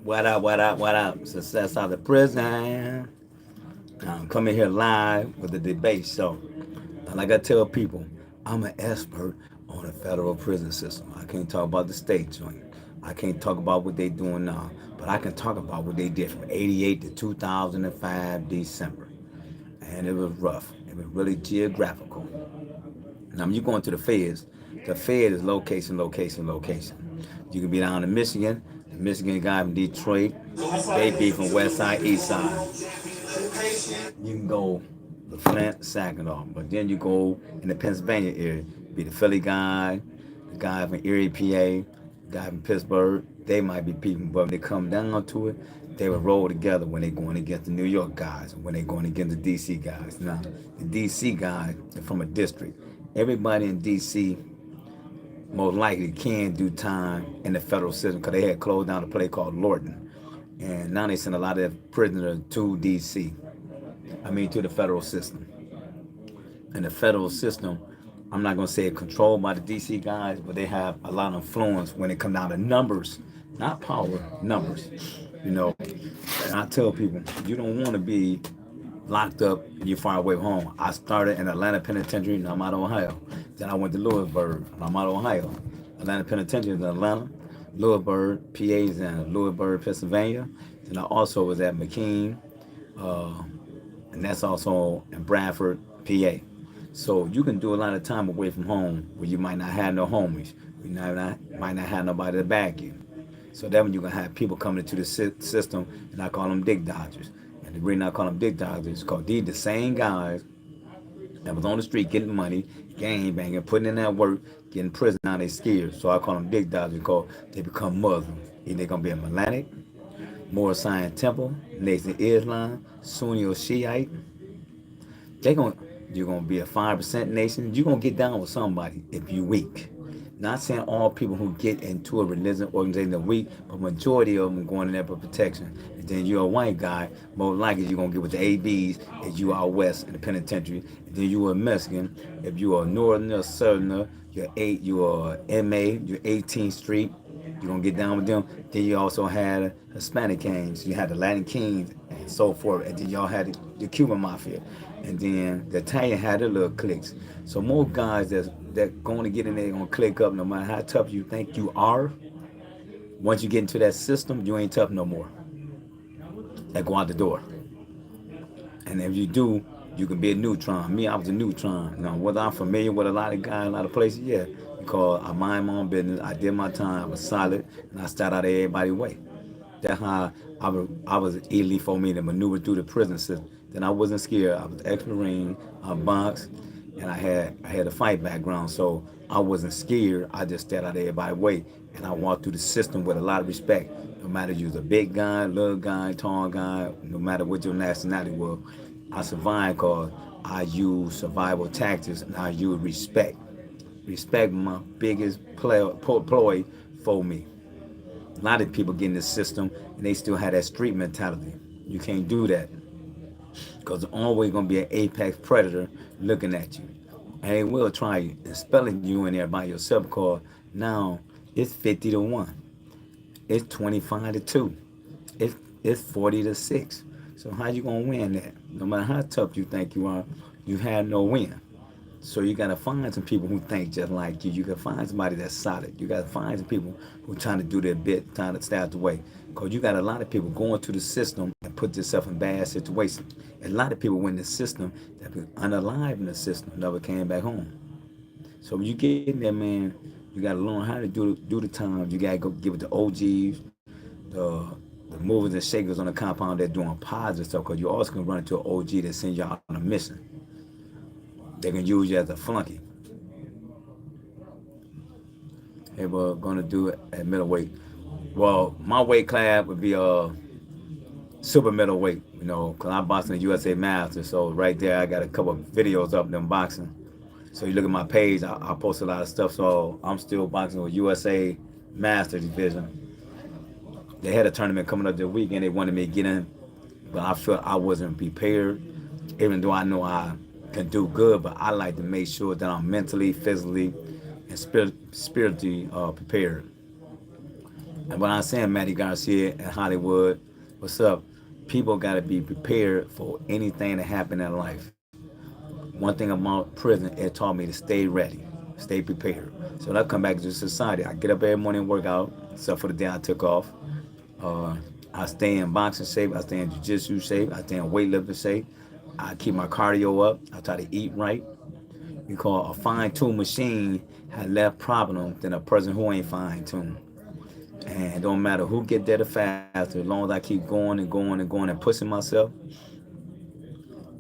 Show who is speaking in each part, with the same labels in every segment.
Speaker 1: What up, what up, what up? Success out of prison. I'm coming here live with the debate show. And like I tell people, I'm an expert on the federal prison system. I can't talk about the state joint. I can't talk about what they doing now. But I can talk about what they did from 88 to 2005 December. And it was rough. It was really geographical. Now, when you going to the Fed is location, location, location. You can be down in Michigan, the Michigan guy from Detroit, they be from West Side, East Side. You can go the Flint, Saginaw, but then you go in the Pennsylvania area, be the Philly guy, the guy from Erie, PA, the guy from Pittsburgh. They might be people, but when they come down to it, they will roll together when they're going against the New York guys, when they're going against the DC guys. Now, the DC guys are from a district. Everybody in DC most likely can do time in the federal system because they had closed down a place called Lorton. And now they send a lot of prisoners to DC. I mean, to the federal system. And the federal system, I'm not going to say it controlled by the DC guys, but they have a lot of influence when it comes down to numbers, not power, numbers. You know, and I tell people, you don't want to be locked up and you're far away from home. I started in Atlanta Penitentiary in Amado, Ohio. Then I went to Lewisburg, Amado, Ohio. Atlanta Penitentiary in Atlanta, Lewisburg, PA is in Lewisburg, Pennsylvania. Then I also was at McKean, uh, and that's also in Bradford, PA. So you can do a lot of time away from home where you might not have no homies, might not have nobody to back you. So that when you're gonna have people coming into the system, and I call them dick dodgers. And the reason I call them dick dodgers is because these the same guys that was on the street getting money, gang banging, putting in that work, getting prison. Now they scared. So I call them dick dodgers because they become Muslims. Either they're gonna be a Melanic, Moorish Zion Temple, Nation Islam, Sunni or Shiite. They gonna you're gonna be a 5% nation. You're gonna get down with somebody if you weak. Not saying all people who get into a religion organization are weak, but majority of them going in there for protection. And then you're a white guy, most likely you're gonna get with the ABs if you are west in the penitentiary. And then you are a Mexican, if you are northerner, southerner, you're MA, you're 18th Street, you're gonna get down with them. Then you also had Hispanic kings, you had the Latin kings and so forth, and then y'all had the Cuban mafia. And then the Italian had their little cliques. So most guys that going to get in there gonna click up no matter how tough you think you are. Once you get into that system, you ain't tough no more. That go out the door. And if you do, you can be a neutron. Me, I was a neutron. Now, whether I'm familiar with a lot of guys, a lot of places, yeah. Because I mind my own business, I did my time, I was solid, and I started out of everybody's way. That's how I was easily for me to maneuver through the prison system. Then I wasn't scared. I was ex-Marine, I boxed, and I had a fight background, so I wasn't scared. I just stayed out of everybody's way, and I walked through the system with a lot of respect. No matter you was a big guy, little guy, tall guy, no matter what your nationality was, I survived because I used survival tactics and I used respect. Respect my biggest ploy for me. A lot of people get in the system and they still have that street mentality. You can't do that because there's always going to be an apex predator looking at you. And they will try you and spelling you in there by yourself because now it's 50 to 1. It's 25 to 2. It's 40 to 6. So how you going to win that? No matter how tough you think you are, you have no win. So you gotta find some people who think just like you. You gotta find somebody that's solid. You gotta find some people who trying to do their bit, trying to stay out the way. Cause you got a lot of people going through the system and put themselves in bad situations. A lot of people went in the system that been unalive in the system, never came back home. So when you get in there, man, you gotta learn how to do the time. You gotta go give it to OGs, the movers and shakers on the compound that doing positive stuff. Cause you also can run into an OG that send y'all on a mission. They can use you as a flunky. Hey, we're gonna do it at middleweight. Well, my weight class would be super middleweight, cause I'm boxing the USA Masters. So right there, I got a couple of videos up them boxing. So you look at my page, I post a lot of stuff. So I'm still boxing with USA Master Division. They had a tournament coming up this weekend. They wanted me to get in, but I felt I wasn't prepared, even though I know I can do good. But I like to make sure that I'm mentally, physically, and spiritually prepared. And when I'm saying Matty Garcia and Hollywood, what's up? People got to be prepared for anything that happen in life. One thing about prison, it taught me to stay ready, stay prepared. So when I come back to society, I get up every morning and work out, except for the day I took off. Uh, I stay in boxing shape. I stay in jiu-jitsu shape. I stay in weightlifting shape. I keep my cardio up. I try to eat right. Because a fine-tuned machine has less problem than a person who ain't fine-tuned. And it don't matter who get there the faster, as long as I keep going and going and going and pushing myself.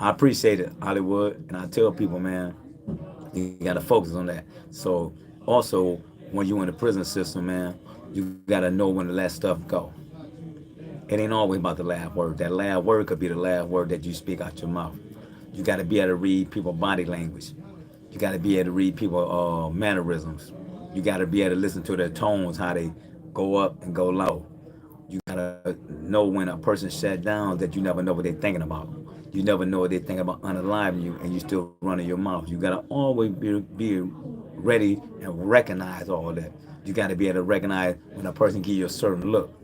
Speaker 1: I appreciate it, Hollywood, and I tell people, man, you got to focus on that. So also, when you in the prison system, man, you got to know when to let stuff go. It ain't always about the last word. That last word could be the last word that you speak out your mouth. You got to be able to read people's body language. You got to be able to read people's mannerisms. You got to be able to listen to their tones, how they go up and go low. You gotta know when a person shut down that you never know what they're thinking about. You never know what they're thinking about unaliving you, and you still running your mouth. You gotta always be ready and recognize all that. You gotta be able to recognize when a person give you a certain look.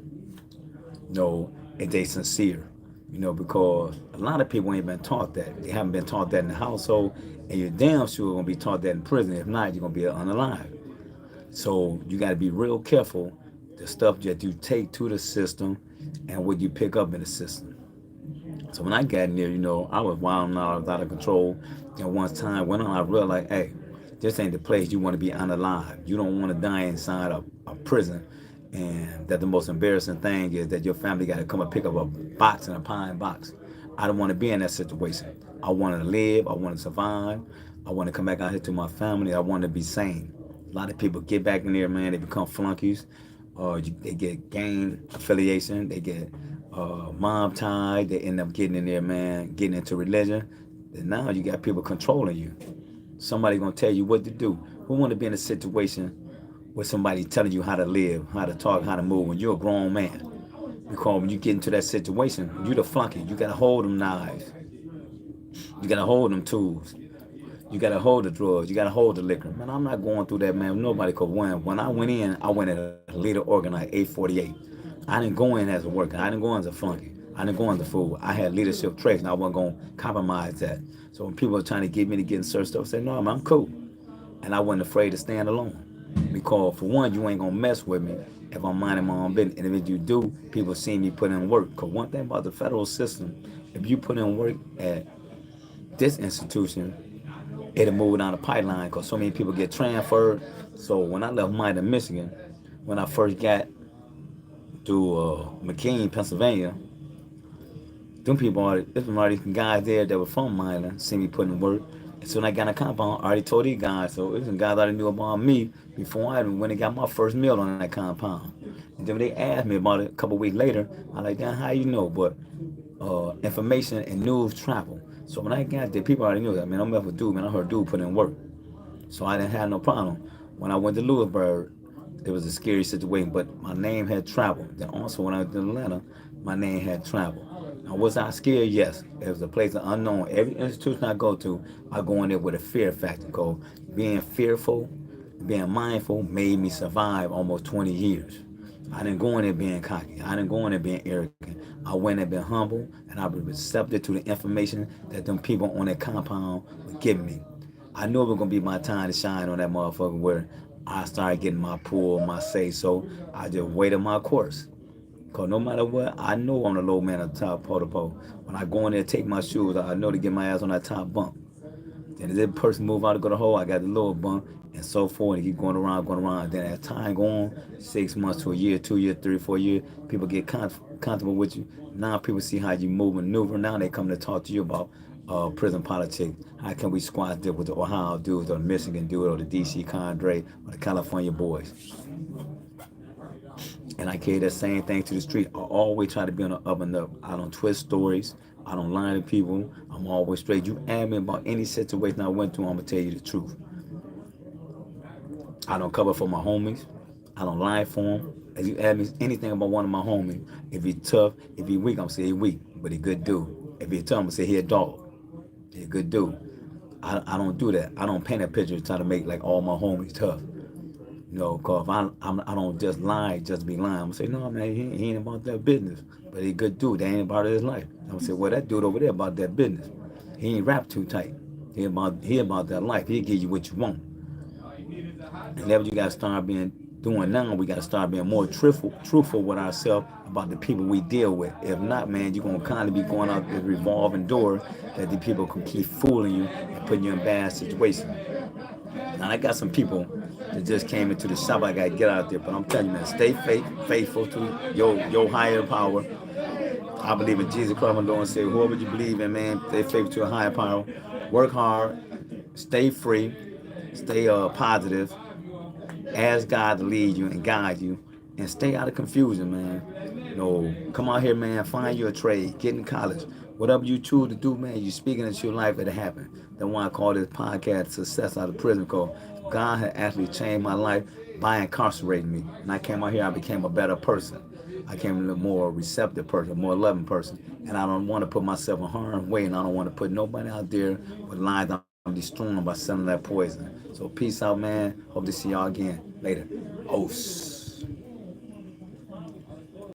Speaker 1: No, if they sincere. Because a lot of people ain't been taught that. They haven't been taught that in the household, and you're damn sure gonna be taught that in prison. If not, you're gonna be unalive. So you got to be real careful the stuff that you take to the system and what you pick up in the system. So when I got in there, I was wild out, I was out of control. And once time went on, I realized, hey, this ain't the place you want to be unalive. You don't want to die inside a prison. And that the most embarrassing thing is that your family got to come and pick up a box and a pine box. I don't want to be in that situation. I want to live. I want to survive. I want to come back out here to my family. I want to be sane. A lot of people get back in there, man. They become flunkies. They get gang affiliation. They get mob tied. They end up getting in there, man, getting into religion. And now you got people controlling you. Somebody gonna tell you what to do. Who want to be in a situation with somebody telling you how to live, how to talk, how to move when you're a grown man? Because when you get into that situation, you the flunky. You gotta hold them knives. You gotta hold them tools. You gotta hold the drugs. You gotta hold the liquor. Man, I'm not going through that, man. Nobody could win. When I went in, I went as a leader organized 848. I didn't go in as a worker. I didn't go in as a flunky. I didn't go in as a fool. I had leadership traits, and I wasn't going to compromise that. So when people are trying to get me to get in certain stuff, I say, no, man, I'm cool. And I wasn't afraid to stand alone. Because for one, you ain't going to mess with me if I'm minding my own business. And if you do, people see me put in work. Because one thing about the federal system, if you put in work at this institution, it'll move down the pipeline because so many people get transferred. So when I left Minot, Michigan, when I first got to McKean, Pennsylvania, them people there's already some guys there that were from Minot, see me putting in work. And so when I got in a compound, I already told these guys. So it was some guys already knew about me before I even went and got my first meal on that compound. And then when they asked me about it a couple weeks later, I was like, damn, how you know? But information and news travel. So when I got there, people already knew that, man, I'm mess with dude, man. I heard dude put in work. So I didn't have no problem. When I went to Lewisburg, it was a scary situation, but my name had traveled. Then also when I went to Atlanta, my name had traveled. Now, was I scared? Yes. It was a place of unknown. Every institution I go to, I go in there with a fear factor. Because being fearful, being mindful made me survive almost 20 years. I didn't go in there being cocky. I didn't go in there being arrogant. I went in there being humble, and I was receptive to the information that them people on that compound were giving me. I knew it was going to be my time to shine on that motherfucker where I started getting my pull, my say so. I just waited my course. Because no matter what, I know I'm the low man at the top of the pole. When I go in there and take my shoes, I know to get my ass on that top bunk. Then as that person move out to go to the hole, I got the lower bunk and so forth. And keep going around, going around. Then as time go on, 6 months to a year, 2 years, 3, 4 years, people get comfortable with you. Now people see how you move and maneuver. Now they come to talk to you about prison politics. How can we squash this with the Ohio dudes or the Michigan dude or the DC Condre or the California boys? And I carry that same thing to the street. I always try to be on the up and up. I don't twist stories. I don't lie to people. I'm always straight. You ask me about any situation I went through, I'm going to tell you the truth. I don't cover for my homies. I don't lie for them. If you ask me anything about one of my homies, if he's tough, if he's weak, I'm going to say he's weak, but he's a good dude. If he's tough, I'm going to say he's a dog. He's a good dude. I don't do that. I don't paint a picture trying to make like all my homies tough. You know, cause if I don't just lie, just be lying. I'm gonna say, no, man, he ain't about that business. But he a good dude. That ain't about his life. I'm gonna say, well, that dude over there about that business. He ain't rap too tight. He about that life. He'll give you what you want. And that's what you gotta start doing now. We gotta start being more truthful with ourselves about the people we deal with. If not, man, you're gonna kind of be going out this revolving door that the people can keep fooling you and putting you in bad situations. Now I got some people that just came into the shop. I gotta get out there, but I'm telling you, man, stay faithful to your higher power. I believe in Jesus Christ, my Lord and Savior. Whoever you believe in, man, stay faithful to a higher power. Work hard, stay free, stay positive. Ask God to lead you and guide you, and stay out of confusion, man. You know, come out here, man. Find you a trade. Get in college. Whatever you choose to do, man, you speaking into your life, it'll happen. That's why I call this podcast "Success Out of Prison." Cause God had actually changed my life by incarcerating me, and I came out here. I became a better person. I became a more receptive person, a more loving person, and I don't want to put myself in harm's way, and I don't want to put nobody out there with lies I'm destroying by selling that poison. So peace out, man. Hope to see y'all again later. Os.